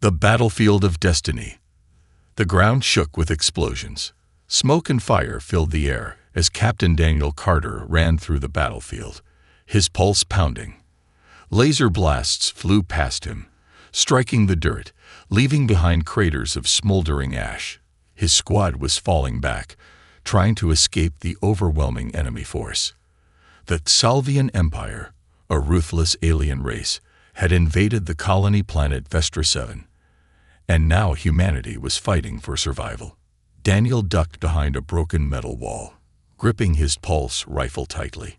The battlefield of destiny. The ground shook with explosions. Smoke and fire filled the air as Captain Daniel Carter ran through the battlefield, his pulse pounding. Laser blasts flew past him, striking the dirt, leaving behind craters of smoldering ash. His squad was falling back, trying to escape the overwhelming enemy force. The Salvian Empire, a ruthless alien race, had invaded the colony planet Vestra 7, and now humanity was fighting for survival. Daniel ducked behind a broken metal wall, gripping his pulse rifle tightly.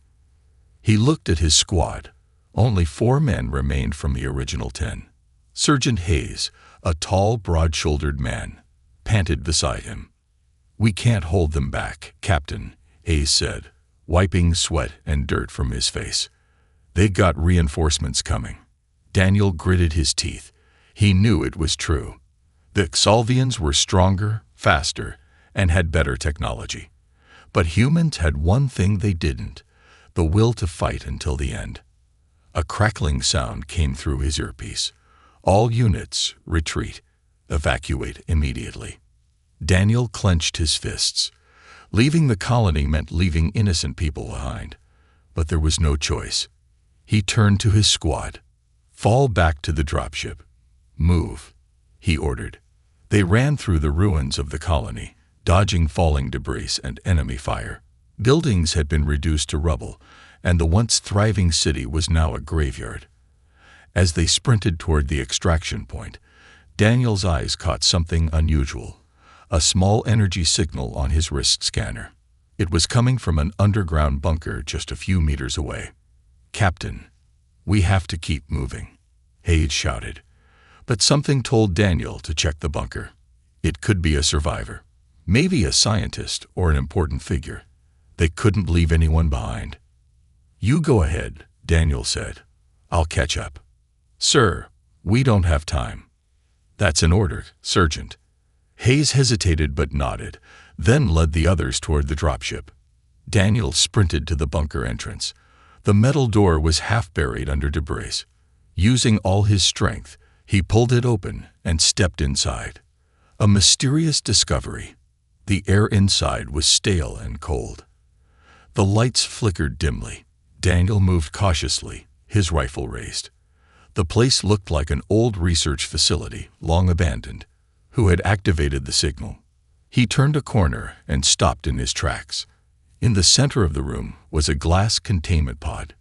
He looked at his squad. Only 4 men remained from the original 10. Sergeant Hayes, a tall, broad-shouldered man, panted beside him. "We can't hold them back, Captain," Hayes said, wiping sweat and dirt from his face. "They got reinforcements coming." Daniel gritted his teeth. He knew it was true. The Salvians were stronger, faster, and had better technology. But humans had one thing they didn't: the will to fight until the end. A crackling sound came through his earpiece. "All units, retreat. Evacuate immediately." Daniel clenched his fists. Leaving the colony meant leaving innocent people behind. But there was no choice. He turned to his squad. "Fall back to the dropship. Move," he ordered. They ran through the ruins of the colony, dodging falling debris and enemy fire. Buildings had been reduced to rubble, and the once thriving city was now a graveyard. As they sprinted toward the extraction point, Daniel's eyes caught something unusual: a small energy signal on his wrist scanner. It was coming from an underground bunker just a few meters away. "Captain, we have to keep moving," Hayes shouted. But something told Daniel to check the bunker. It could be a survivor, maybe a scientist or an important figure. They couldn't leave anyone behind. "You go ahead," Daniel said. "I'll catch up." "Sir, we don't have time." "That's an order, Sergeant." Hayes hesitated but nodded, then led the others toward the dropship. Daniel sprinted to the bunker entrance. The metal door was half buried under debris. Using all his strength, he pulled it open and stepped inside. A mysterious discovery. The air inside was stale and cold. The lights flickered dimly. Daniel moved cautiously, his rifle raised. The place looked like an old research facility, long abandoned. Who had activated the signal? He turned a corner and stopped in his tracks. In the center of the room was a glass containment pod.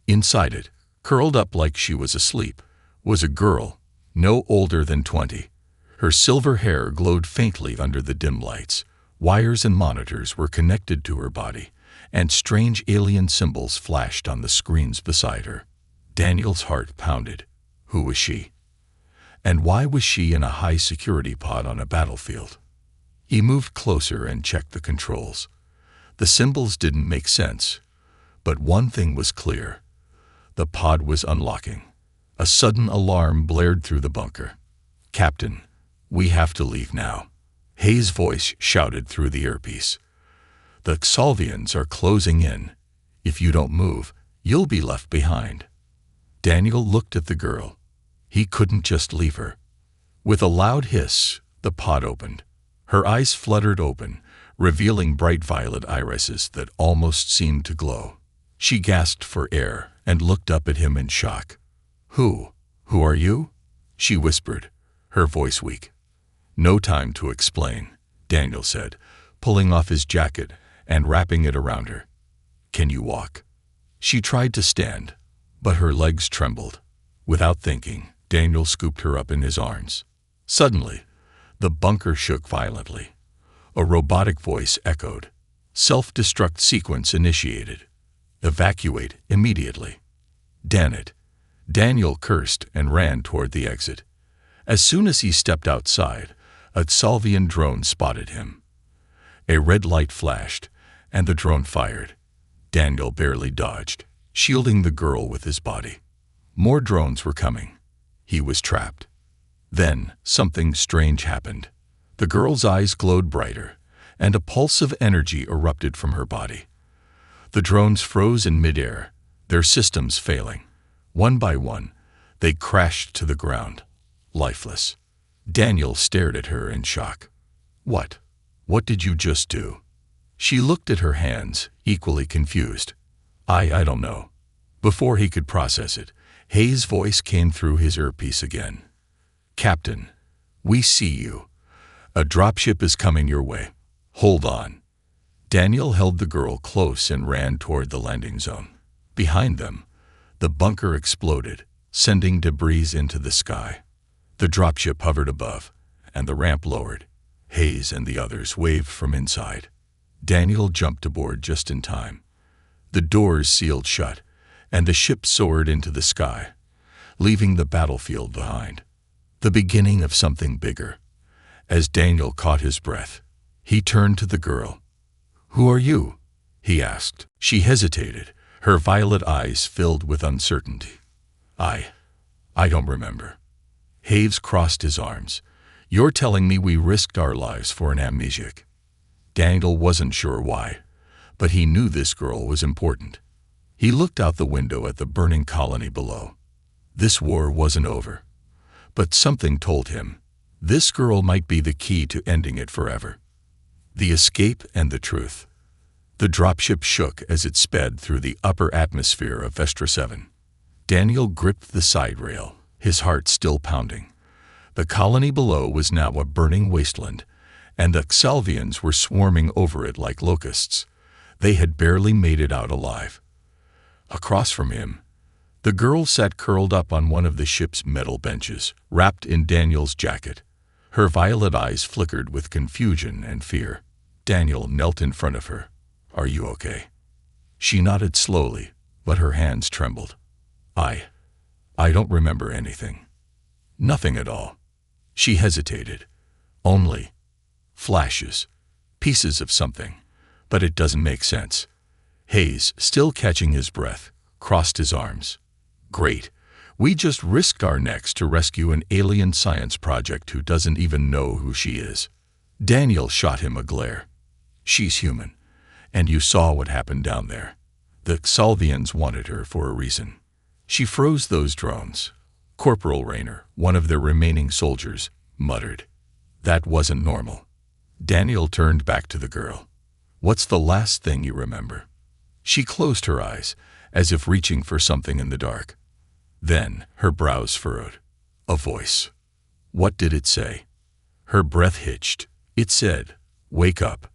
Inside it, curled up like she was asleep, was a girl, no older than 20. Her silver hair glowed faintly under the dim lights. Wires and monitors were connected to her body, and strange alien symbols flashed on the screens beside her. Daniel's heart pounded. Who was she? And why was she in a high-security pod on a battlefield? He moved closer and checked the controls. The symbols didn't make sense, but one thing was clear. The pod was unlocking. A sudden alarm blared through the bunker. "Captain, we have to leave now," Hayes' voice shouted through the earpiece. "The Salvians are closing in. If you don't move, you'll be left behind." Daniel looked at the girl. He couldn't just leave her. With a loud hiss, the pod opened. Her eyes fluttered open, revealing bright violet irises that almost seemed to glow. She gasped for air and looked up at him in shock. Who are you?" she whispered, her voice weak. "No time to explain," Daniel said, pulling off his jacket and wrapping it around her. "Can you walk?" She tried to stand, but her legs trembled. Without thinking, Daniel scooped her up in his arms. Suddenly, the bunker shook violently. A robotic voice echoed. "Self-destruct sequence initiated. Evacuate immediately." "Damn it." Daniel cursed and ran toward the exit. As soon as he stepped outside, a Salvian drone spotted him. A red light flashed, and the drone fired. Daniel barely dodged, shielding the girl with his body. More drones were coming. He was trapped. Then something strange happened. The girl's eyes glowed brighter, and a pulse of energy erupted from her body. The drones froze in midair, their systems failing. One by one, they crashed to the ground, lifeless. Daniel stared at her in shock. What? What did you just do? She looked at her hands, equally confused. I don't know. Before he could process it, Hayes' voice came through his earpiece again. Captain, we see you. A dropship is coming your way. Hold on. Daniel held the girl close and ran toward the landing zone. Behind them, the bunker exploded, sending debris into the sky. The dropship hovered above, and the ramp lowered. Hayes and the others waved from inside. Daniel jumped aboard just in time. The doors sealed shut, and the ship soared into the sky, leaving the battlefield behind. The beginning of something bigger. As Daniel caught his breath, he turned to the girl. Who are you? He asked. She hesitated, her violet eyes filled with uncertainty. I don't remember. Hayes crossed his arms. You're telling me we risked our lives for an amnesiac? Daniel wasn't sure why, but he knew this girl was important. He looked out the window at the burning colony below. This war wasn't over. But something told him, this girl might be the key to ending it forever. The escape and the truth. The dropship shook as it sped through the upper atmosphere of Vestra 7. Daniel gripped the side rail, his heart still pounding. The colony below was now a burning wasteland, and the Xalvians were swarming over it like locusts. They had barely made it out alive. Across from him, the girl sat curled up on one of the ship's metal benches, wrapped in Daniel's jacket. Her violet eyes flickered with confusion and fear. Daniel knelt in front of her. Are you okay? She nodded slowly, but her hands trembled. I don't remember anything. Nothing at all. She hesitated. Only flashes, pieces of something, but it doesn't make sense. Hayes, still catching his breath, crossed his arms. Great. We just risked our necks to rescue an alien science project who doesn't even know who she is. Daniel shot him a glare. She's human, and you saw what happened down there. The Xalvians wanted her for a reason. She froze those drones. Corporal Rayner, one of their remaining soldiers, muttered. That wasn't normal. Daniel turned back to the girl. What's the last thing you remember? She closed her eyes, as if reaching for something in the dark. Then her brows furrowed. A voice. What did it say? Her breath hitched. It said, wake up.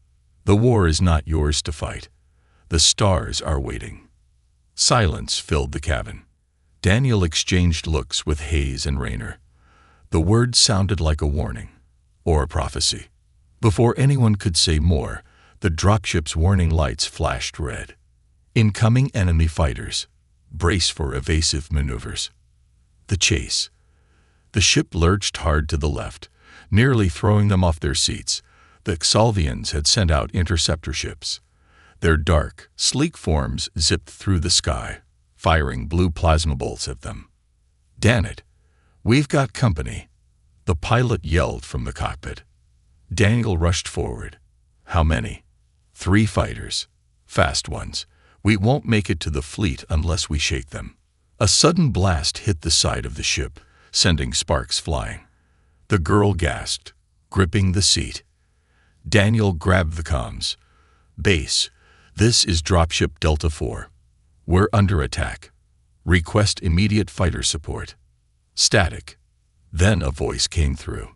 The war is not yours to fight. The stars are waiting. Silence filled the cabin. Daniel exchanged looks with Hayes and Rayner. The words sounded like a warning, or a prophecy. Before anyone could say more, the dropship's warning lights flashed red. Incoming enemy fighters. Brace for evasive maneuvers. The chase. The ship lurched hard to the left, nearly throwing them off their seats. The Xalvians had sent out interceptor ships. Their dark, sleek forms zipped through the sky, firing blue plasma bolts at them. Damn it! We've got company. The pilot yelled from the cockpit. Daniel rushed forward. How many? 3 fighters. Fast ones. We won't make it to the fleet unless we shake them. A sudden blast hit the side of the ship, sending sparks flying. The girl gasped, gripping the seat. Daniel grabbed the comms. Base, this is dropship Delta 4. We're under attack. Request immediate fighter support. Static. Then a voice came through.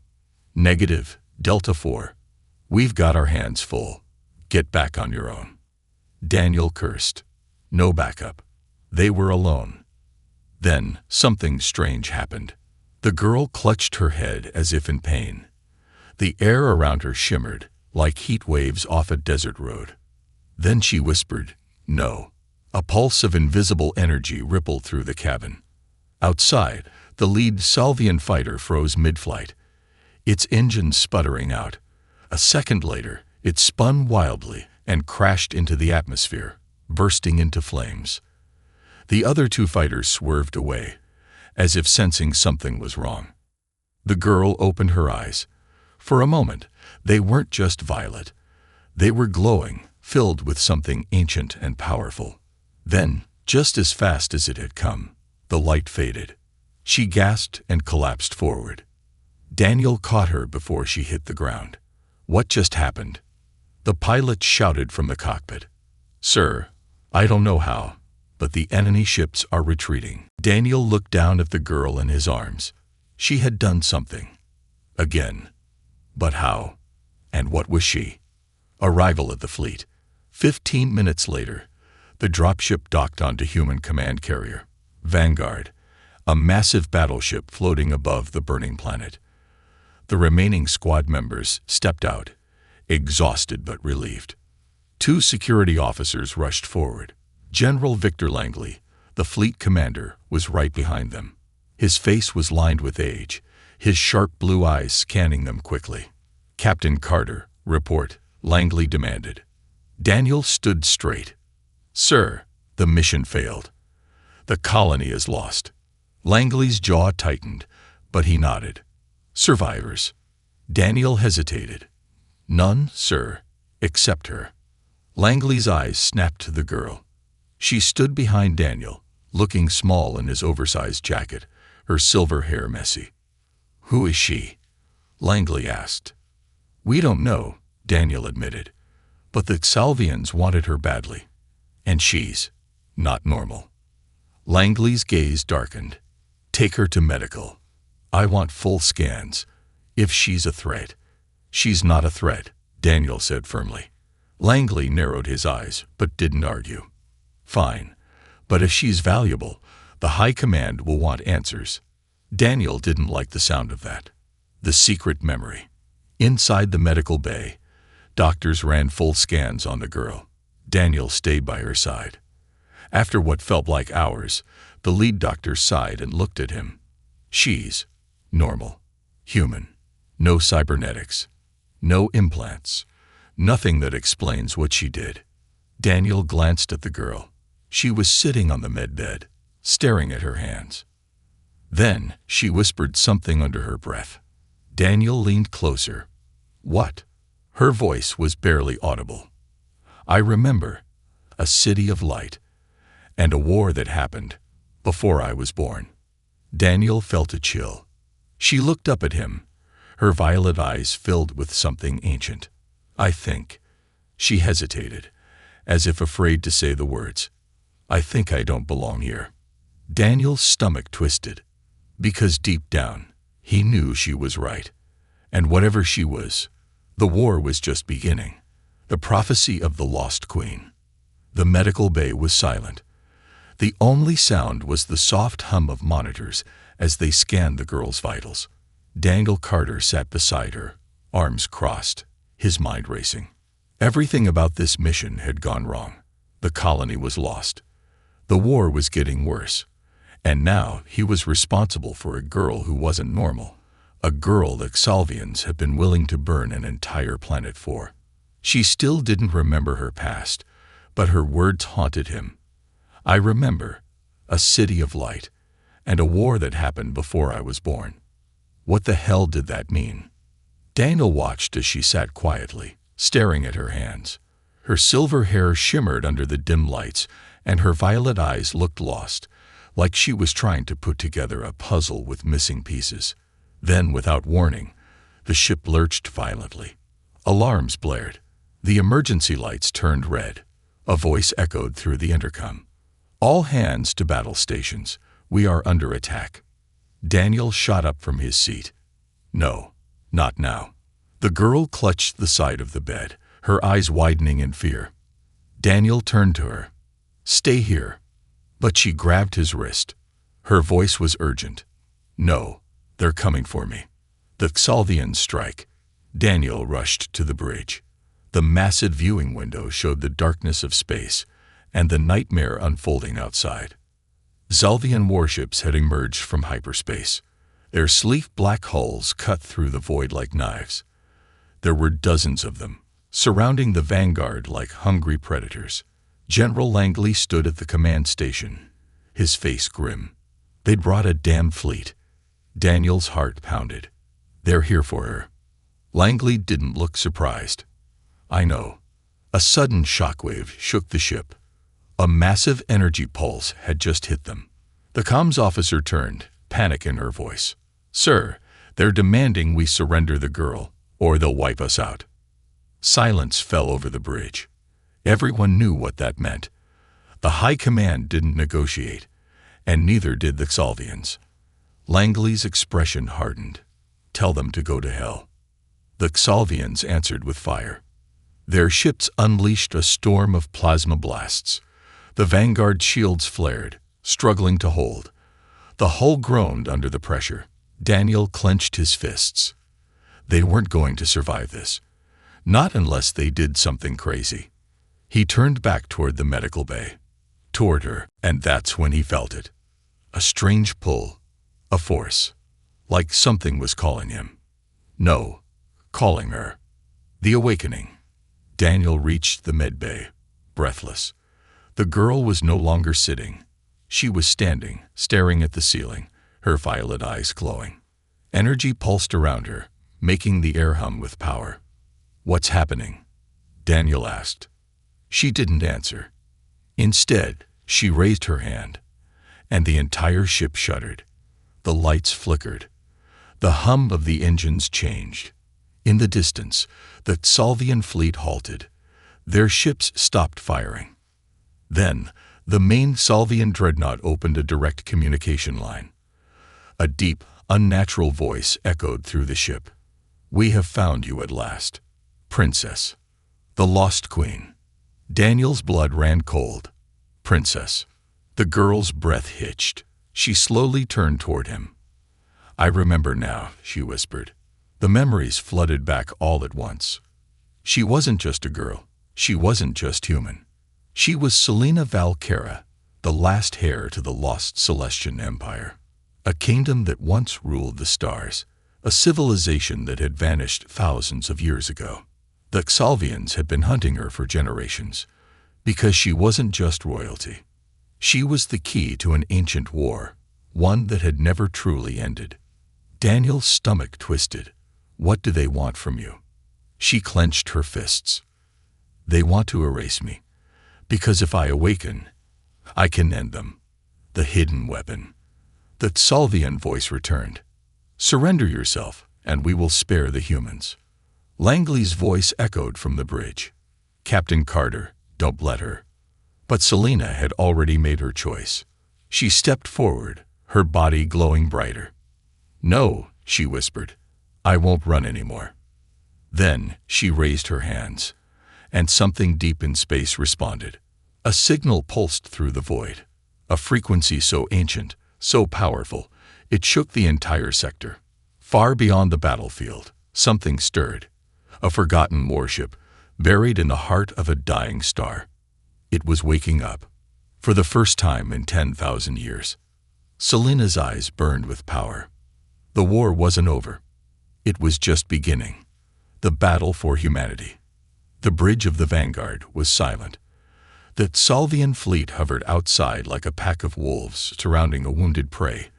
Negative, Delta 4. We've got our hands full. Get back on your own. Daniel cursed. No backup. They were alone. Then something strange happened. The girl clutched her head as if in pain. The air around her shimmered, like heat waves off a desert road. Then she whispered, no. A pulse of invisible energy rippled through the cabin. Outside, the lead Xalvian fighter froze mid-flight, its engine sputtering out. A second later, it spun wildly and crashed into the atmosphere, bursting into flames. The other 2 fighters swerved away, as if sensing something was wrong. The girl opened her eyes. For a moment, they weren't just violet. They were glowing, filled with something ancient and powerful. Then, just as fast as it had come, the light faded. She gasped and collapsed forward. Daniel caught her before she hit the ground. What just happened? The pilot shouted from the cockpit. Sir, I don't know how, but the enemy ships are retreating. Daniel looked down at the girl in his arms. She had done something. Again. But how? And what was she? Arrival at the fleet. 15 minutes later, the dropship docked onto human command carrier Vanguard, a massive battleship floating above the burning planet. The remaining squad members stepped out, exhausted but relieved. 2 security officers rushed forward. General Victor Langley, the fleet commander, was right behind them. His face was lined with age, his sharp blue eyes scanning them quickly. Captain Carter, report, Langley demanded. Daniel stood straight. Sir, the mission failed. The colony is lost. Langley's jaw tightened, but he nodded. Survivors. Daniel hesitated. None, sir, except her. Langley's eyes snapped to the girl. She stood behind Daniel, looking small in his oversized jacket, her silver hair messy. Who is she? Langley asked. We don't know, Daniel admitted, but the Xalvians wanted her badly. And she's not normal. Langley's gaze darkened. Take her to medical. I want full scans. If she's a threat. She's not a threat, Daniel said firmly. Langley narrowed his eyes, but didn't argue. Fine, but if she's valuable, the High Command will want answers. Daniel didn't like the sound of that. The secret memory. Inside the medical bay, doctors ran full scans on the girl. Daniel stayed by her side. After what felt like hours, the lead doctor sighed and looked at him. She's normal, human, no cybernetics, no implants, nothing that explains what she did. Daniel glanced at the girl. She was sitting on the medbed, staring at her hands. Then she whispered something under her breath. Daniel leaned closer. What? Her voice was barely audible. I remember a city of light and a war that happened before I was born. Daniel felt a chill. She looked up at him, her violet eyes filled with something ancient. I think. She hesitated, as if afraid to say the words. I think I don't belong here. Daniel's stomach twisted, because deep down, he knew she was right. And whatever she was, the war was just beginning. The prophecy of the lost queen. The medical bay was silent. The only sound was the soft hum of monitors as they scanned the girl's vitals. Daniel Carter sat beside her, arms crossed, his mind racing. Everything about this mission had gone wrong. The colony was lost. The war was getting worse. And now he was responsible for a girl who wasn't normal. A girl the Xalvians had been willing to burn an entire planet for. She still didn't remember her past, but her words haunted him. I remember a city of light and a war that happened before I was born. What the hell did that mean? Daniel watched as she sat quietly, staring at her hands. Her silver hair shimmered under the dim lights, and her violet eyes looked lost, like she was trying to put together a puzzle with missing pieces. Then, without warning, the ship lurched violently. Alarms blared. The emergency lights turned red. A voice echoed through the intercom. All hands to battle stations. We are under attack. Daniel shot up from his seat. No, not now. The girl clutched the side of the bed, her eyes widening in fear. Daniel turned to her. Stay here. But she grabbed his wrist. Her voice was urgent. No, they're coming for me. The Xalvians strike. Daniel rushed to the bridge. The massive viewing window showed the darkness of space and the nightmare unfolding outside. Xalvian warships had emerged from hyperspace. Their sleek black hulls cut through the void like knives. There were dozens of them, surrounding the Vanguard like hungry predators. General Langley stood at the command station, his face grim. They'd brought a damn fleet. Daniel's heart pounded. They're here for her. Langley didn't look surprised. I know. A sudden shockwave shook the ship. A massive energy pulse had just hit them. The comms officer turned, panic in her voice. Sir, They're demanding we surrender the girl, or they'll wipe us out. Silence fell over the bridge. Everyone knew what that meant. The High Command didn't negotiate, and neither did the Xalvians. Langley's expression hardened. Tell them to go to hell. The Xalvians answered with fire. Their ships unleashed a storm of plasma blasts. The Vanguard shields flared, struggling to hold. The hull groaned under the pressure. Daniel clenched his fists. They weren't going to survive this. Not unless they did something crazy. He turned back toward the medical bay. Toward her, and that's when he felt it. A strange pull. A force. Like something was calling him. No. Calling her. The awakening. Daniel reached the med bay, breathless. The girl was no longer sitting. She was standing, staring at the ceiling, her violet eyes glowing. Energy pulsed around her, making the air hum with power. What's happening? Daniel asked. She didn't answer. Instead, she raised her hand, and the entire ship shuddered. The lights flickered. The hum of the engines changed. In the distance, the Xalvian fleet halted. Their ships stopped firing. Then, the main Xalvian dreadnought opened a direct communication line. A deep, unnatural voice echoed through the ship. We have found you at last, Princess. The Lost Queen. Daniel's blood ran cold. Princess. The girl's breath hitched. She slowly turned toward him. I remember now, she whispered. The memories flooded back all at once. She wasn't just a girl. She wasn't just human. She was Selena Valkyra, the last heir to the lost Celestian Empire. A kingdom that once ruled the stars. A civilization that had vanished thousands of years ago. The Xalvians had been hunting her for generations, because she wasn't just royalty. She was the key to an ancient war, one that had never truly ended. Daniel's stomach twisted. What do they want from you? She clenched her fists. They want to erase me, because if I awaken, I can end them. The hidden weapon. The Xalvian voice returned. Surrender yourself, and we will spare the humans. Langley's voice echoed from the bridge. Captain Carter, don't let her. But Selena had already made her choice. She stepped forward, her body glowing brighter. No, she whispered. I won't run anymore. Then she raised her hands, and something deep in space responded. A signal pulsed through the void, a frequency so ancient, so powerful, it shook the entire sector. Far beyond the battlefield, something stirred. A forgotten warship, buried in the heart of a dying star. It was waking up, for the first time in 10,000 years. Selena's eyes burned with power. The war wasn't over. It was just beginning. The battle for humanity. The bridge of the Vanguard was silent. The Xalvian fleet hovered outside like a pack of wolves surrounding a wounded prey,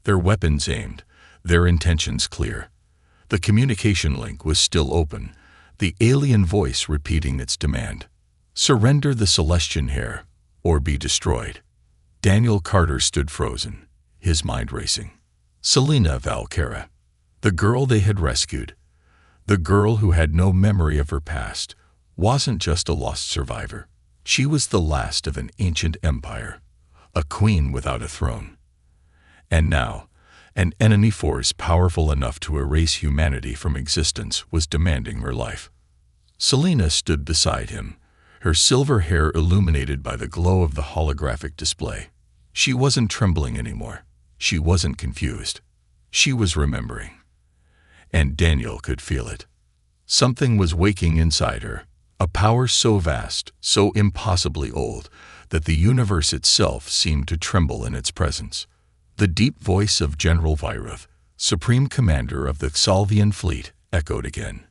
their weapons aimed, their intentions clear. The communication link was still open, the alien voice repeating its demand. Surrender the Celestian heir, or be destroyed. Daniel Carter stood frozen, his mind racing. Selena Valkyra. The girl they had rescued, the girl who had no memory of her past, wasn't just a lost survivor. She was the last of an ancient empire, a queen without a throne. And now, an enemy force powerful enough to erase humanity from existence was demanding her life. Selena stood beside him, her silver hair illuminated by the glow of the holographic display. She wasn't trembling anymore. She wasn't confused. She was remembering. And Daniel could feel it. Something was waking inside her, a power so vast, so impossibly old, that the universe itself seemed to tremble in its presence. The deep voice of General Vyruth, Supreme Commander of the Xalvian fleet, echoed again.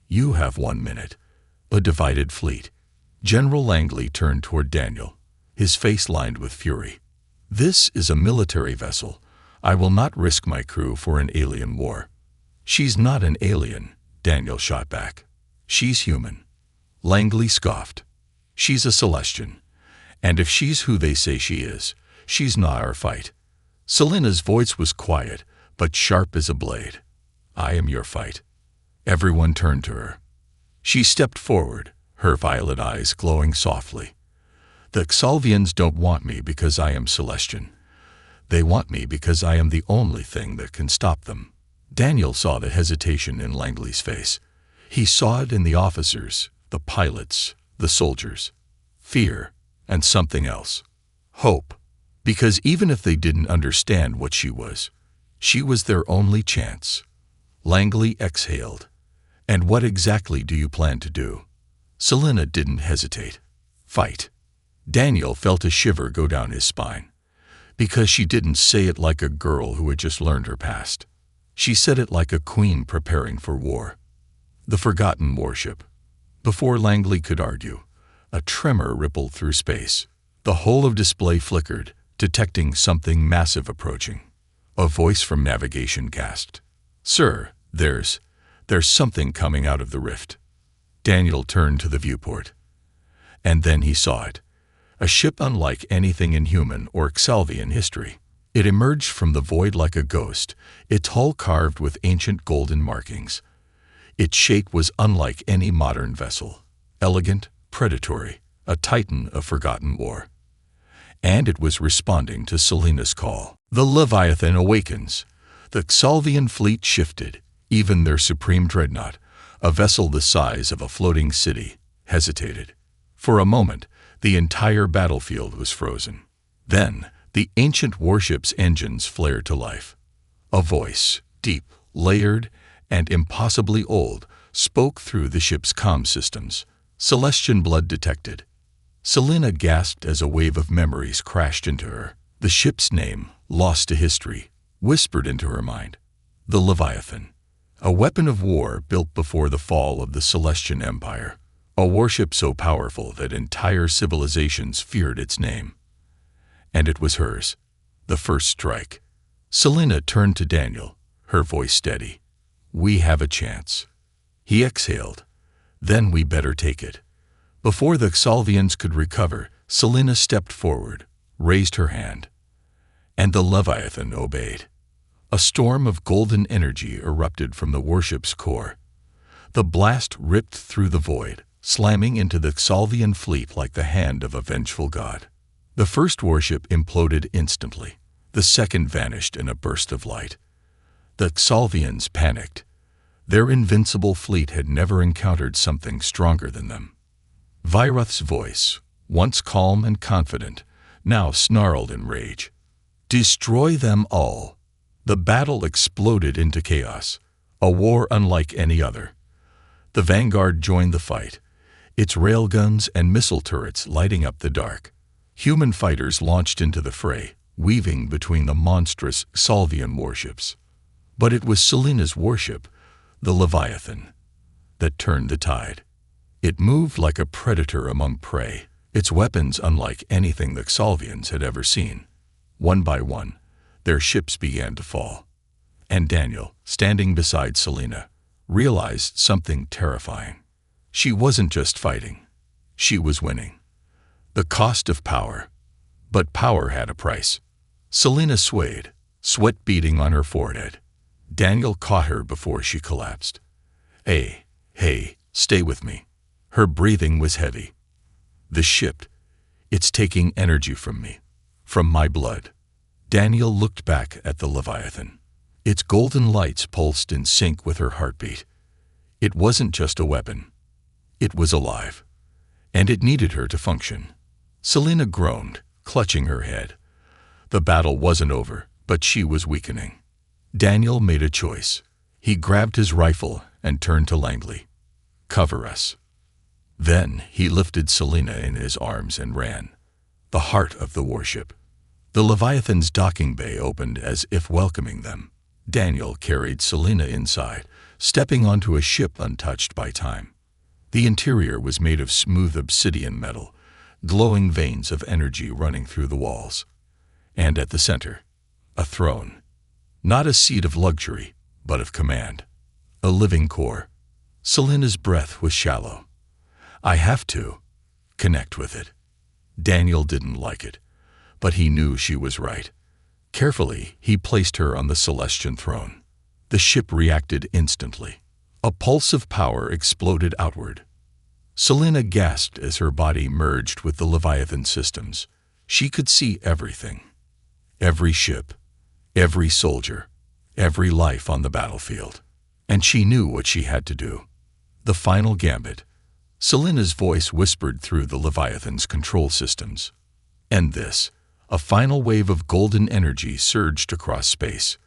You have 1 minute. A divided fleet. General Langley turned toward Daniel, his face lined with fury. This is a military vessel. I will not risk my crew for an alien war. She's not an alien, Daniel shot back. She's human. Langley scoffed. She's a Celestian. And if she's who they say she is, she's not our fight. Selena's voice was quiet, but sharp as a blade. I am your fight." Everyone turned to her. She stepped forward, her violet eyes glowing softly. "The Xalvians don't want me because I am Celestian. They want me because I am the only thing that can stop them." Daniel saw the hesitation in Langley's face. He saw it in the officers, the pilots, the soldiers. Fear, and something else. Hope. Because even if they didn't understand what she was their only chance. Langley exhaled. "And what exactly do you plan to do?" Selena didn't hesitate. "Fight." Daniel felt a shiver go down his spine. Because she didn't say it like a girl who had just learned her past. She said it like a queen preparing for war. The forgotten warship. Before Langley could argue, a tremor rippled through space. The whole of display flickered, detecting something massive approaching. A voice from navigation gasped. "Sir, there's something coming out of the rift." Daniel turned to the viewport. And then he saw it. A ship unlike anything in human or Xalvian history. It emerged from the void like a ghost, its hull carved with ancient golden markings. Its shape was unlike any modern vessel. Elegant, predatory, a titan of forgotten war. And it was responding to Selena's call. The Leviathan awakens. The Xalvian fleet shifted. Even their supreme dreadnought, a vessel the size of a floating city, hesitated. For a moment, the entire battlefield was frozen. Then, the ancient warship's engines flared to life. A voice, deep, layered, and impossibly old, spoke through the ship's comm systems. Celestian blood detected. Selena gasped as a wave of memories crashed into her. The ship's name, lost to history, whispered into her mind. The Leviathan. A weapon of war built before the fall of the Celestian Empire. A warship so powerful that entire civilizations feared its name. And it was hers. The first strike. Selena turned to Daniel, her voice steady. "We have a chance." He exhaled. "Then we better take it." Before the Xalvians could recover, Selena stepped forward, raised her hand. And the Leviathan obeyed. A storm of golden energy erupted from the warship's core. The blast ripped through the void, slamming into the Xalvian fleet like the hand of a vengeful god. The first warship imploded instantly. The second vanished in a burst of light. The Xalvians panicked. Their invincible fleet had never encountered something stronger than them. Vyruth's voice, once calm and confident, now snarled in rage. "Destroy them all." The battle exploded into chaos, a war unlike any other. The Vanguard joined the fight, its railguns and missile turrets lighting up the dark. Human fighters launched into the fray, weaving between the monstrous Xalvian warships. But it was Selena's warship, the Leviathan, that turned the tide. It moved like a predator among prey, its weapons unlike anything the Xalvians had ever seen. One by one, their ships began to fall. And Daniel, standing beside Selena, realized something terrifying. She wasn't just fighting. She was winning. The cost of power. But power had a price. Selena swayed, sweat beading on her forehead. Daniel caught her before she collapsed. Hey, stay with me." Her breathing was heavy. "The ship, it's taking energy from me, from my blood." Daniel looked back at the Leviathan. Its golden lights pulsed in sync with her heartbeat. It wasn't just a weapon. It was alive. And it needed her to function. Selena groaned, clutching her head. The battle wasn't over, but she was weakening. Daniel made a choice. He grabbed his rifle and turned to Langley. "Cover us." Then he lifted Selena in his arms and ran. The heart of the warship. The Leviathan's docking bay opened as if welcoming them. Daniel carried Selena inside, stepping onto a ship untouched by time. The interior was made of smooth obsidian metal, glowing veins of energy running through the walls. And at the center, a throne. Not a seat of luxury, but of command. A living core. Selena's breath was shallow. "I have to connect with it." Daniel didn't like it, but he knew she was right. Carefully, he placed her on the Celestian throne. The ship reacted instantly. A pulse of power exploded outward. Selena gasped as her body merged with the Leviathan systems. She could see everything. Every ship, every soldier, every life on the battlefield. And she knew what she had to do. The final gambit. Selena's voice whispered through the Leviathan's control systems. End this. A final wave of golden energy surged across space.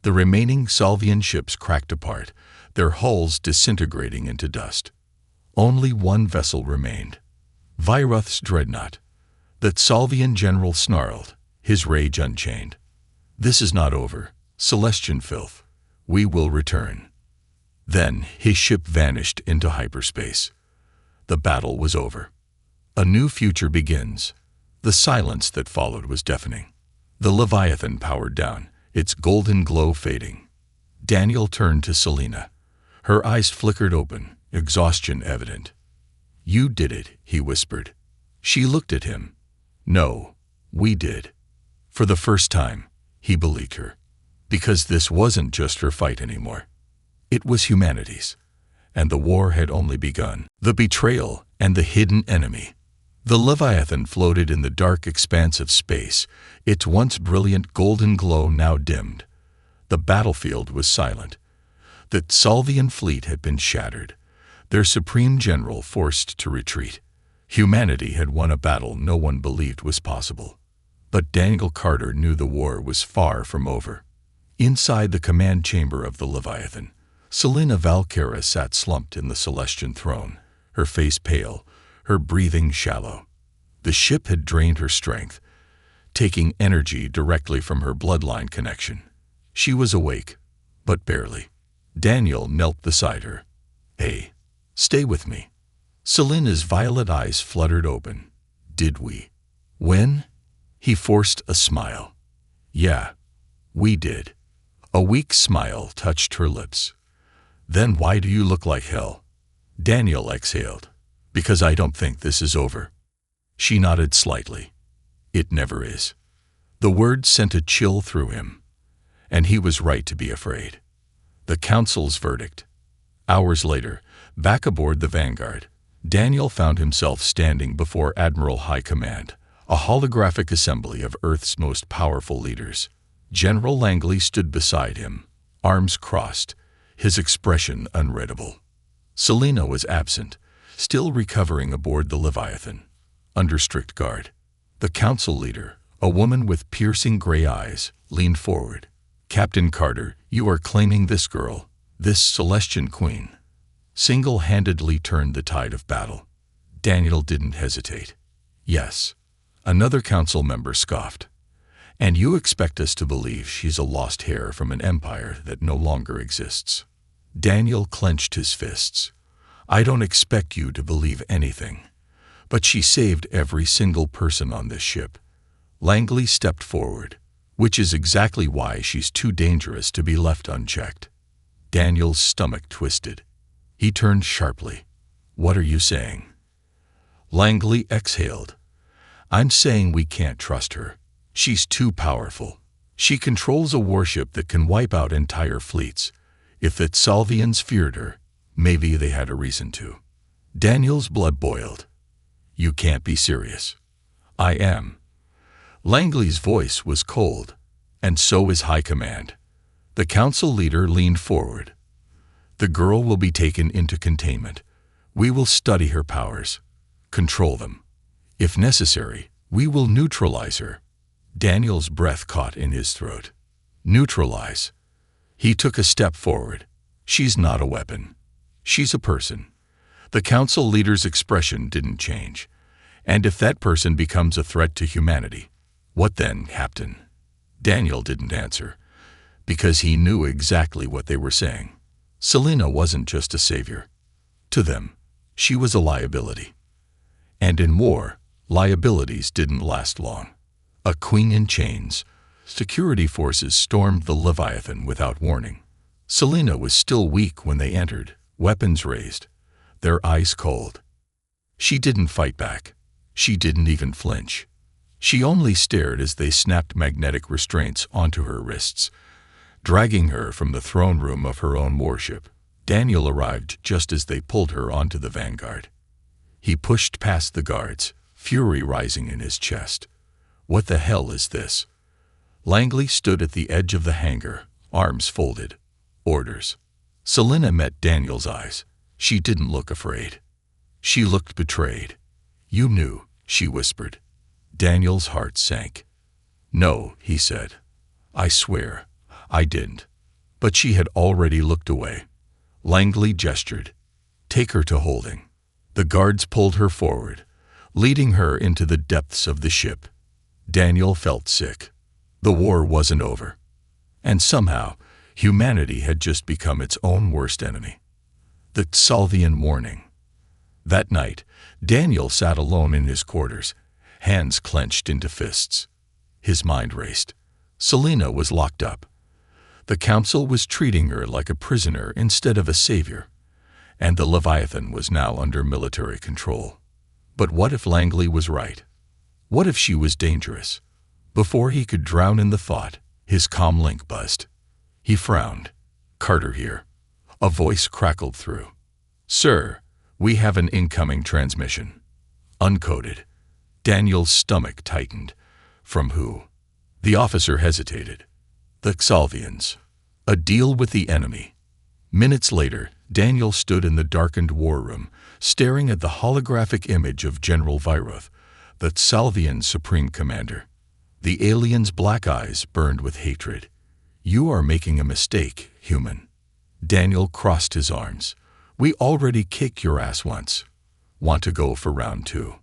The remaining Salvian ships cracked apart, their hulls disintegrating into dust. Only one vessel remained. Vyruth's dreadnought. That Salvian general snarled, his rage unchained. This is not over, Celestian filth. We will return. Then his ship vanished into hyperspace. The battle was over. A new future begins. The silence that followed was deafening. The Leviathan powered down, its golden glow fading. Daniel turned to Selena. Her eyes flickered open, exhaustion evident. You did it, he whispered. She looked at him. No, we did. For the first time, he believed her. Because this wasn't just her fight anymore. It was humanity's. And the war had only begun. The betrayal and the hidden enemy. The Leviathan floated in the dark expanse of space, its once brilliant golden glow now dimmed. The battlefield was silent. The Salvian fleet had been shattered, their supreme general forced to retreat. Humanity had won a battle no one believed was possible. But Daniel Carter knew the war was far from over. Inside the command chamber of the Leviathan, Selena Valkyra sat slumped in the Celestian throne, her face pale, her breathing shallow. The ship had drained her strength, taking energy directly from her bloodline connection. She was awake, but barely. Daniel knelt beside her. Hey, stay with me. Selena's violet eyes fluttered open. Did we win? He forced a smile. Yeah, we did. A weak smile touched her lips. Then why do you look like hell? Daniel exhaled. Because I don't think this is over. She nodded slightly. It never is. The word sent a chill through him. And he was right to be afraid. The council's verdict. Hours later, back aboard the Vanguard, Daniel found himself standing before Admiral High Command, a holographic assembly of Earth's most powerful leaders. General Langley stood beside him, arms crossed, his expression unreadable. Selena was absent, still recovering aboard the Leviathan, under strict guard. The council leader, a woman with piercing gray eyes, leaned forward. Captain Carter, you are claiming this girl, this Celestian queen. Single-handedly turned the tide of battle. Daniel didn't hesitate. Yes. Another council member scoffed. And you expect us to believe she's a lost heir from an empire that no longer exists. Daniel clenched his fists. I don't expect you to believe anything. But she saved every single person on this ship. Langley stepped forward, which is exactly why she's too dangerous to be left unchecked. Daniel's stomach twisted. He turned sharply. What are you saying? Langley exhaled. I'm saying we can't trust her. She's too powerful. She controls a warship that can wipe out entire fleets. If the Salvians feared her, maybe they had a reason to. Daniel's blood boiled. You can't be serious. I am. Langley's voice was cold, and so is High Command. The council leader leaned forward. The girl will be taken into containment. We will study her powers, control them. If necessary, we will neutralize her. Daniel's breath caught in his throat. Neutralize. He took a step forward. She's not a weapon. She's a person. The council leader's expression didn't change. And if that person becomes a threat to humanity, what then, Captain? Daniel didn't answer, because he knew exactly what they were saying. Selena wasn't just a savior. To them, she was a liability. And in war, liabilities didn't last long. A queen in chains, security forces stormed the Leviathan without warning. Selena was still weak when they entered, weapons raised, their eyes cold. She didn't fight back. She didn't even flinch. She only stared as they snapped magnetic restraints onto her wrists, dragging her from the throne room of her own warship. Daniel arrived just as they pulled her onto the Vanguard. He pushed past the guards, fury rising in his chest. What the hell is this? Langley stood at the edge of the hangar, arms folded. Orders. Selena met Daniel's eyes. She didn't look afraid. She looked betrayed. You knew, she whispered. Daniel's heart sank. No, he said. I swear, I didn't. But she had already looked away. Langley gestured. Take her to holding. The guards pulled her forward, leading her into the depths of the ship. Daniel felt sick. The war wasn't over. And somehow, humanity had just become its own worst enemy. The Salvian warning. That night, Daniel sat alone in his quarters, hands clenched into fists. His mind raced. Selena was locked up. The council was treating her like a prisoner instead of a savior, and the Leviathan was now under military control. But what if Langley was right? What if she was dangerous? Before he could drown in the thought, his comm link buzzed. He frowned. Carter here. A voice crackled through. Sir, we have an incoming transmission. Uncoded. Daniel's stomach tightened. From who? The officer hesitated. The Xalvians. A deal with the enemy. Minutes later, Daniel stood in the darkened war room, staring at the holographic image of General Viroth, the Xalvian Supreme Commander. The alien's black eyes burned with hatred. You are making a mistake, human. Daniel crossed his arms. We already kicked your ass once. Want to go for round 2?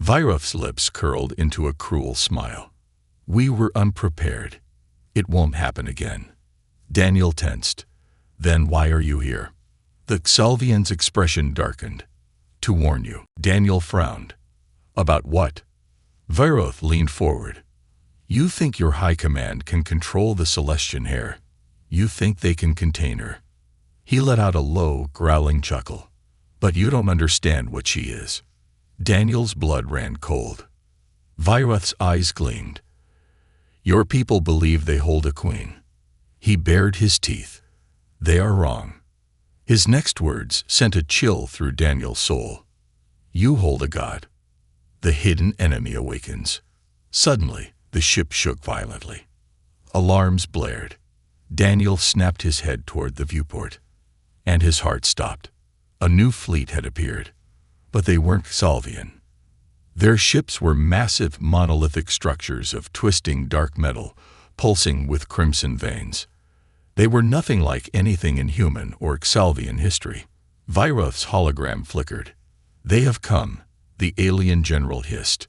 Viroth's lips curled into a cruel smile. We were unprepared. It won't happen again. Daniel tensed. Then why are you here? The Xalvian's expression darkened. To warn you. Daniel frowned. About what? Viroth leaned forward. You think your high command can control the Celestian hair. You think they can contain her. He let out a low, growling chuckle. But you don't understand what she is. Daniel's blood ran cold. Viroth's eyes gleamed. Your people believe they hold a queen. He bared his teeth. They are wrong. His next words sent a chill through Daniel's soul. You hold a god. The hidden enemy awakens. Suddenly, the ship shook violently. Alarms blared. Daniel snapped his head toward the viewport. And his heart stopped. A new fleet had appeared. But they weren't Xalvian. Their ships were massive monolithic structures of twisting dark metal, pulsing with crimson veins. They were nothing like anything in human or Xalvian history. Viroth's hologram flickered. They have come, the alien general hissed.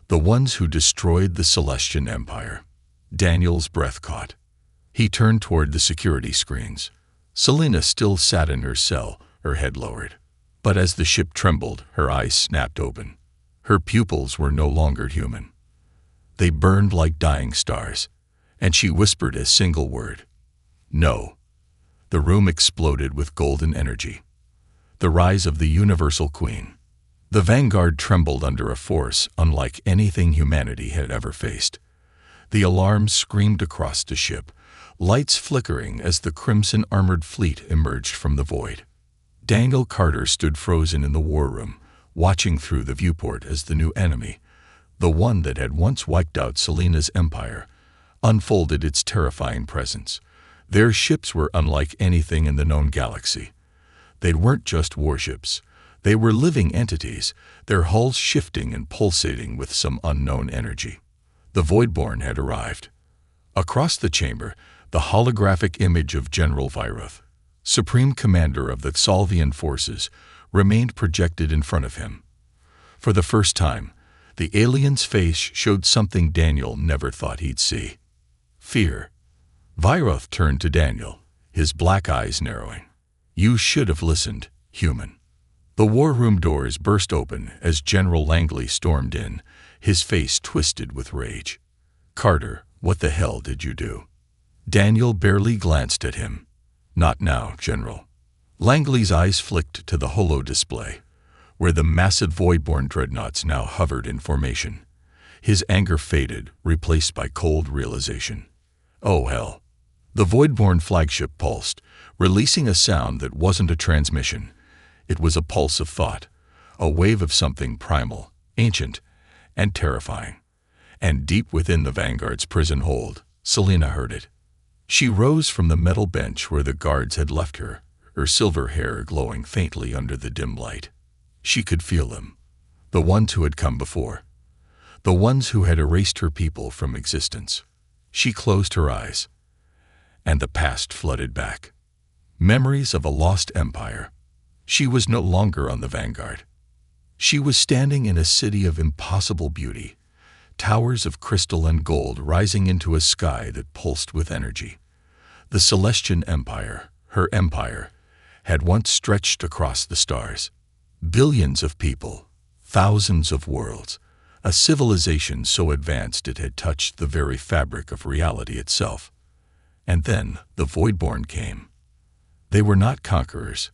The ones who destroyed the Celestian Empire. Daniel's breath caught. He turned toward the security screens. Selena still sat in her cell, her head lowered. But as the ship trembled, her eyes snapped open. Her pupils were no longer human. They burned like dying stars, and she whispered a single word. No. The room exploded with golden energy. The rise of the Universal Queen. The Vanguard trembled under a force unlike anything humanity had ever faced. The alarms screamed across the ship, lights flickering as the crimson-armored fleet emerged from the void. Daniel Carter stood frozen in the war room, watching through the viewport as the new enemy, the one that had once wiped out Selena's empire, unfolded its terrifying presence. Their ships were unlike anything in the known galaxy. They weren't just warships. They were living entities, their hulls shifting and pulsating with some unknown energy. The Voidborn had arrived. Across the chamber, the holographic image of General Viroth, Supreme Commander of the Xalvian forces, remained projected in front of him. For the first time, the alien's face showed something Daniel never thought he'd see. Fear. Viroth turned to Daniel, his black eyes narrowing. You should have listened, human. The war room doors burst open as General Langley stormed in, his face twisted with rage. Carter, what the hell did you do? Daniel barely glanced at him. Not now, General. Langley's eyes flicked to the holo display, where the massive Voidborn dreadnoughts now hovered in formation. His anger faded, replaced by cold realization. Oh hell. The Voidborn flagship pulsed, releasing a sound that wasn't a transmission. It was a pulse of thought, a wave of something primal, ancient, and terrifying. And deep within the Vanguard's prison hold, Selena heard it. She rose from the metal bench where the guards had left her, her silver hair glowing faintly under the dim light. She could feel them, the ones who had come before, the ones who had erased her people from existence. She closed her eyes, and the past flooded back. Memories of a lost empire. She was no longer on the Vanguard. She was standing in a city of impossible beauty, towers of crystal and gold rising into a sky that pulsed with energy. The Celestian Empire, her empire, had once stretched across the stars. Billions of people, thousands of worlds, a civilization so advanced it had touched the very fabric of reality itself. And then the Voidborn came. They were not conquerors.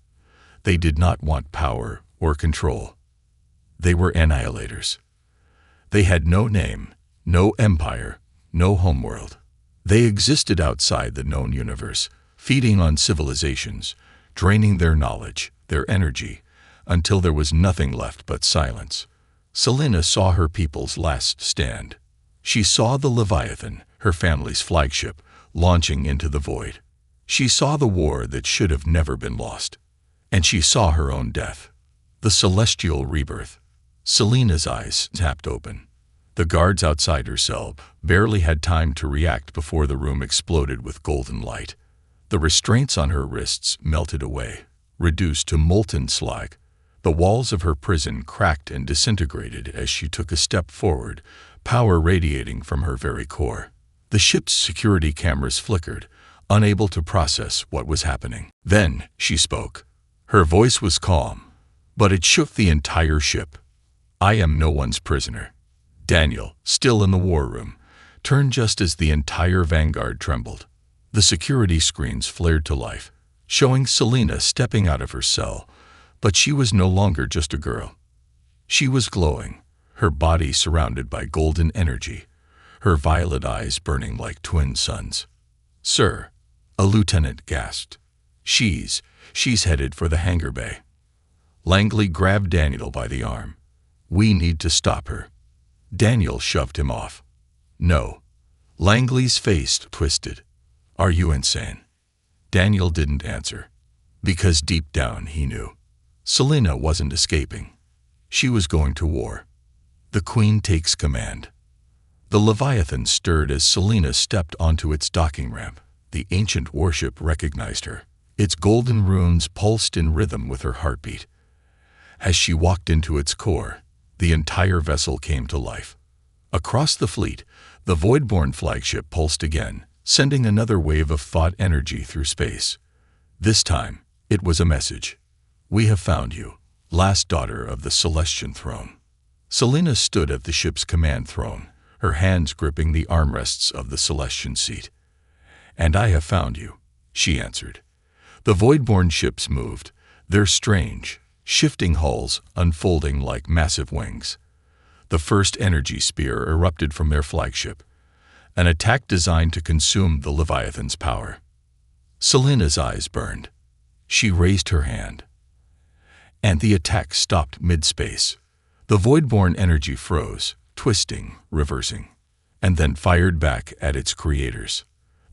They did not want power or control. They were annihilators. They had no name, no empire, no homeworld. They existed outside the known universe, feeding on civilizations, draining their knowledge, their energy, until there was nothing left but silence. Selena saw her people's last stand. She saw the Leviathan, her family's flagship, launching into the void. She saw the war that should have never been lost. And she saw her own death. The celestial rebirth. Selena's eyes snapped open. The guards outside her cell barely had time to react before the room exploded with golden light. The restraints on her wrists melted away, reduced to molten slag. The walls of her prison cracked and disintegrated as she took a step forward, power radiating from her very core. The ship's security cameras flickered, unable to process what was happening. Then she spoke. Her voice was calm, but it shook the entire ship. I am no one's prisoner. Daniel, still in the war room, turned just as the entire Vanguard trembled. The security screens flared to life, showing Selena stepping out of her cell, but she was no longer just a girl. She was glowing, her body surrounded by golden energy, her violet eyes burning like twin suns. Sir, a lieutenant gasped. She's headed for the hangar bay. Langley grabbed Daniel by the arm. We need to stop her. Daniel shoved him off. No. Langley's face twisted. Are you insane? Daniel didn't answer, because deep down he knew. Selena wasn't escaping. She was going to war. The Queen takes command. The Leviathan stirred as Selena stepped onto its docking ramp. The ancient warship recognized her. Its golden runes pulsed in rhythm with her heartbeat. As she walked into its core, the entire vessel came to life. Across the fleet, the Voidborn flagship pulsed again, sending another wave of thought energy through space. This time, it was a message. We have found you, last daughter of the Celestian throne. Selena stood at the ship's command throne, her hands gripping the armrests of the Celestian seat. And I have found you, she answered. The Voidborn ships moved, their strange, shifting hulls unfolding like massive wings. The first energy spear erupted from their flagship, an attack designed to consume the Leviathan's power. Selena's eyes burned. She raised her hand, and the attack stopped mid-space. The Voidborn energy froze, twisting, reversing, and then fired back at its creators.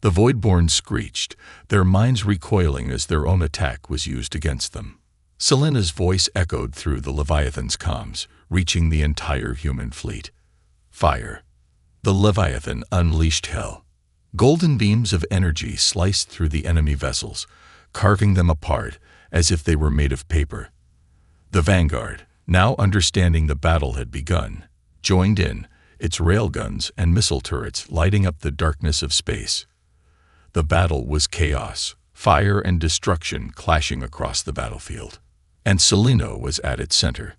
The Voidborn screeched, their minds recoiling as their own attack was used against them. Selena's voice echoed through the Leviathan's comms, reaching the entire human fleet. Fire. The Leviathan unleashed hell. Golden beams of energy sliced through the enemy vessels, carving them apart as if they were made of paper. The Vanguard, now understanding the battle had begun, joined in, its railguns and missile turrets lighting up the darkness of space. The battle was chaos, fire and destruction clashing across the battlefield. And Selena was at its center.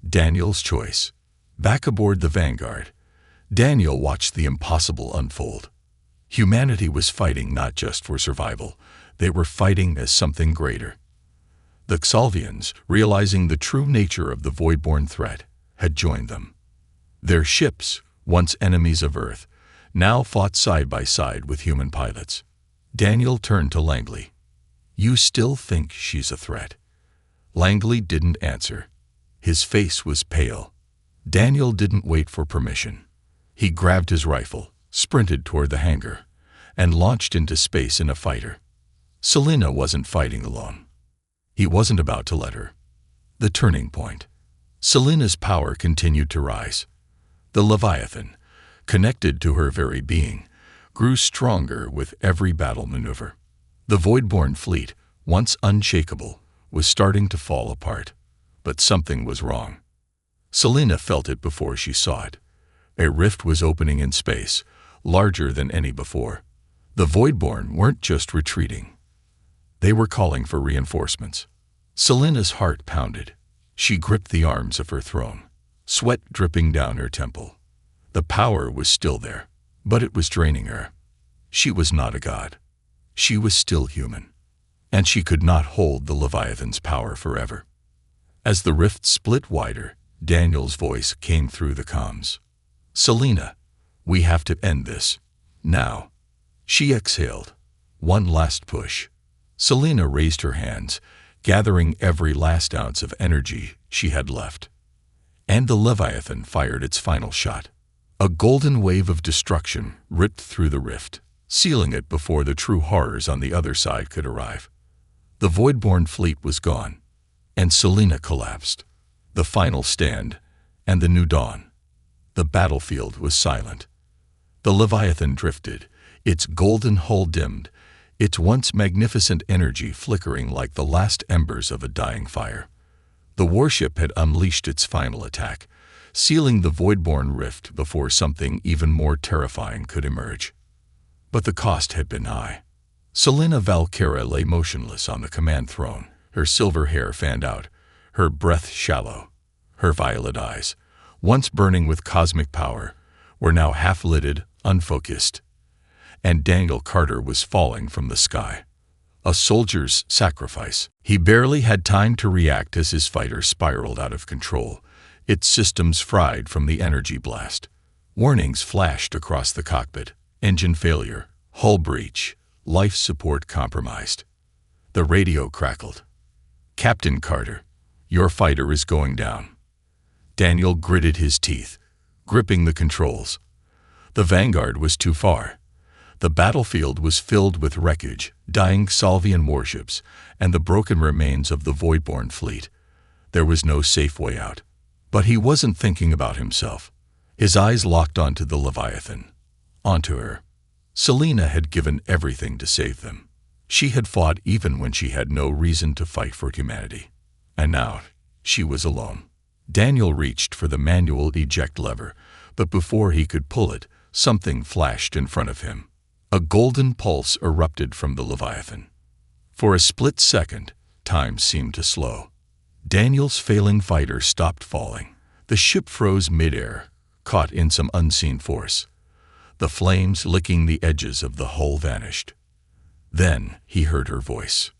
Daniel's choice. Back aboard the Vanguard, Daniel watched the impossible unfold. Humanity was fighting not just for survival, they were fighting as something greater. The Xalvians, realizing the true nature of the Voidborn threat, had joined them. Their ships, once enemies of Earth, now fought side by side with human pilots. Daniel turned to Langley. You still think she's a threat? Langley didn't answer. His face was pale. Daniel didn't wait for permission. He grabbed his rifle, sprinted toward the hangar, and launched into space in a fighter. Selena wasn't fighting alone. He wasn't about to let her. The turning point. Selena's power continued to rise. The Leviathan, connected to her very being, grew stronger with every battle maneuver. The Voidborn fleet, once unshakable, was starting to fall apart. But something was wrong. Selena felt it before she saw it. A rift was opening in space, larger than any before. The Voidborn weren't just retreating. They were calling for reinforcements. Selena's heart pounded. She gripped the arms of her throne, sweat dripping down her temple. The power was still there, but it was draining her. She was not a god. She was still human, and she could not hold the Leviathan's power forever. As the rift split wider, Daniel's voice came through the comms. Selena, we have to end this. Now. She exhaled. One last push. Selena raised her hands, gathering every last ounce of energy she had left. And the Leviathan fired its final shot. A golden wave of destruction ripped through the rift, sealing it before the true horrors on the other side could arrive. The Voidborn fleet was gone, and Selena collapsed. The final stand, and the new dawn. The battlefield was silent. The Leviathan drifted, its golden hull dimmed, its once magnificent energy flickering like the last embers of a dying fire. The warship had unleashed its final attack, sealing the Voidborn rift before something even more terrifying could emerge. But the cost had been high. Selena Valkyra lay motionless on the command throne, her silver hair fanned out, her breath shallow. Her violet eyes, once burning with cosmic power, were now half-lidded, unfocused. And Daniel Carter was falling from the sky. A soldier's sacrifice. He barely had time to react as his fighter spiraled out of control, its systems fried from the energy blast. Warnings flashed across the cockpit. Engine failure, hull breach, life support compromised. The radio crackled. Captain Carter, your fighter is going down. Daniel gritted his teeth, gripping the controls. The Vanguard was too far. The battlefield was filled with wreckage, dying Salvian warships, and the broken remains of the Voidborn fleet. There was no safe way out. But he wasn't thinking about himself. His eyes locked onto the Leviathan. Onto her. Selena had given everything to save them. She had fought even when she had no reason to fight for humanity. And now, she was alone. Daniel reached for the manual eject lever, but before he could pull it, something flashed in front of him. A golden pulse erupted from the Leviathan. For a split second, time seemed to slow. Daniel's failing fighter stopped falling. The ship froze midair, caught in some unseen force. The flames licking the edges of the hull vanished. Then he heard her voice.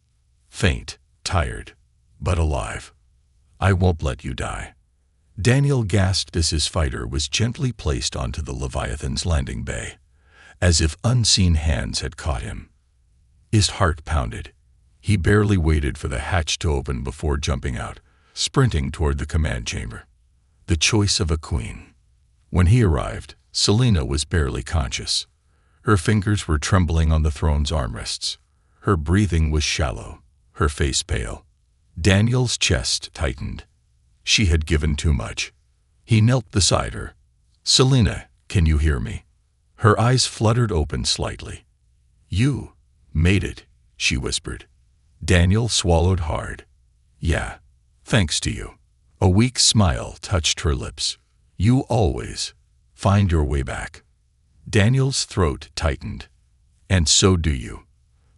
Faint, tired, but alive. I won't let you die. Daniel gasped as his fighter was gently placed onto the Leviathan's landing bay, as if unseen hands had caught him. His heart pounded. He barely waited for the hatch to open before jumping out, sprinting toward the command chamber. The choice of a queen. When he arrived, Selena was barely conscious. Her fingers were trembling on the throne's armrests. Her breathing was shallow, her face pale. Daniel's chest tightened. She had given too much. He knelt beside her. Selena, can you hear me? Her eyes fluttered open slightly. You made it, she whispered. Daniel swallowed hard. Yeah, thanks to you. A weak smile touched her lips. You always find your way back. Daniel's throat tightened. And so do you.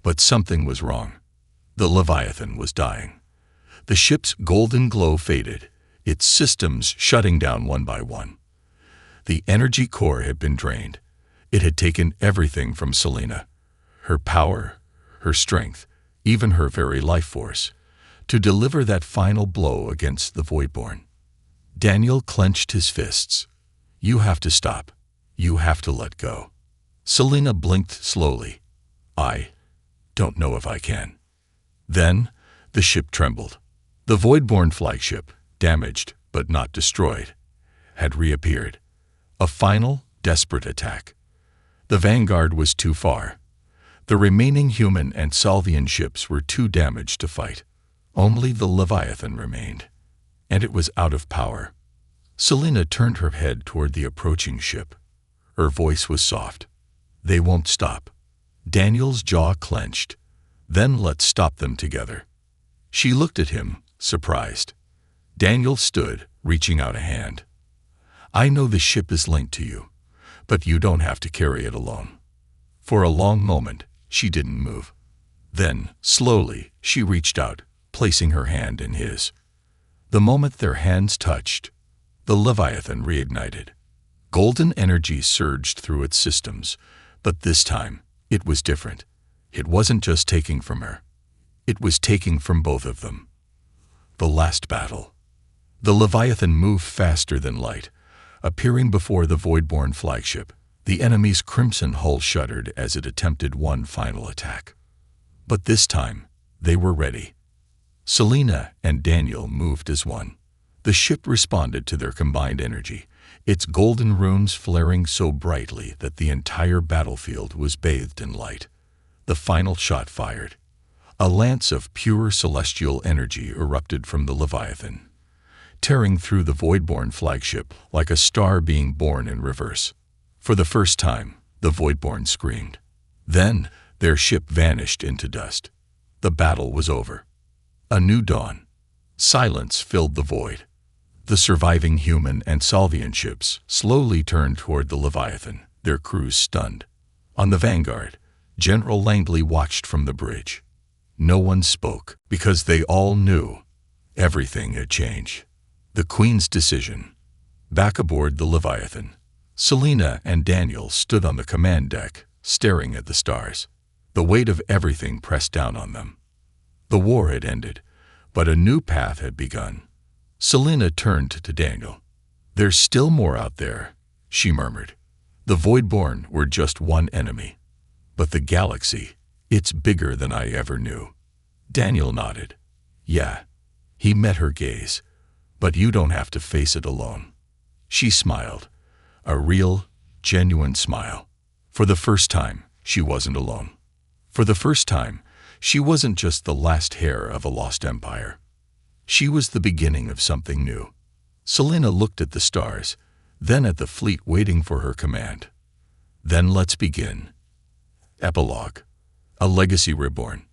But something was wrong. The Leviathan was dying. The ship's golden glow faded, its systems shutting down one by one. The energy core had been drained. It had taken everything from Selena, her power, her strength, even her very life force, to deliver that final blow against the Voidborn. Daniel clenched his fists. You have to stop. You have to let go. Selena blinked slowly. Don't know if I can. Then, the ship trembled. The Voidborn flagship, damaged but not destroyed, had reappeared. A final, desperate attack. The Vanguard was too far. The remaining human and Salvian ships were too damaged to fight. Only the Leviathan remained, and it was out of power. Selena turned her head toward the approaching ship. Her voice was soft. They won't stop. Daniel's jaw clenched. Then let's stop them together. She looked at him, surprised. Daniel stood, reaching out a hand. I know the ship is linked to you, but you don't have to carry it alone. For a long moment, she didn't move. Then, slowly, she reached out, placing her hand in his. The moment their hands touched, the Leviathan reignited. Golden energy surged through its systems, but this time, it was different. It wasn't just taking from her. It was taking from both of them. The last battle. The Leviathan moved faster than light, appearing before the Voidborn flagship. The enemy's crimson hull shuddered as it attempted one final attack. But this time, they were ready. Selena and Daniel moved as one. The ship responded to their combined energy, its golden runes flaring so brightly that the entire battlefield was bathed in light. The final shot fired. A lance of pure celestial energy erupted from the Leviathan, tearing through the Voidborn flagship like a star being born in reverse. For the first time, the Voidborn screamed. Then, their ship vanished into dust. The battle was over. A new dawn. Silence filled the void. The surviving human and Salvian ships slowly turned toward the Leviathan, their crews stunned. On the Vanguard, General Langley watched from the bridge. No one spoke, because they all knew everything had changed. The Queen's decision. Back aboard the Leviathan, Selena and Daniel stood on the command deck, staring at the stars. The weight of everything pressed down on them. The war had ended, but a new path had begun. Selena turned to Daniel. There's still more out there, she murmured. The Voidborn were just one enemy. But the galaxy, it's bigger than I ever knew. Daniel nodded. Yeah. He met her gaze. But you don't have to face it alone. She smiled. A real, genuine smile. For the first time, she wasn't alone. For the first time, she wasn't just the last heir of a lost empire. She was the beginning of something new. Selena looked at the stars, then at the fleet waiting for her command. Then let's begin. Epilogue. A legacy reborn.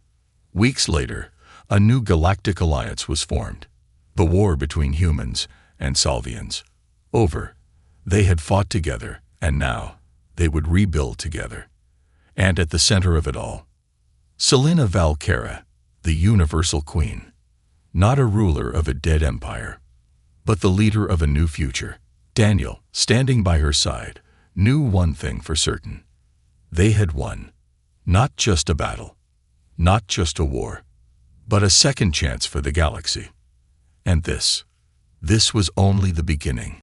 Weeks later, a new galactic alliance was formed. The war between humans and Salvians. Over. They had fought together, and now they would rebuild together. And at the center of it all, Selena Valkyra, the Universal Queen. Not a ruler of a dead empire, but the leader of a new future. Daniel, standing by her side, knew one thing for certain. They had won. Not just a battle, not just a war, but a second chance for the galaxy. And this was only the beginning.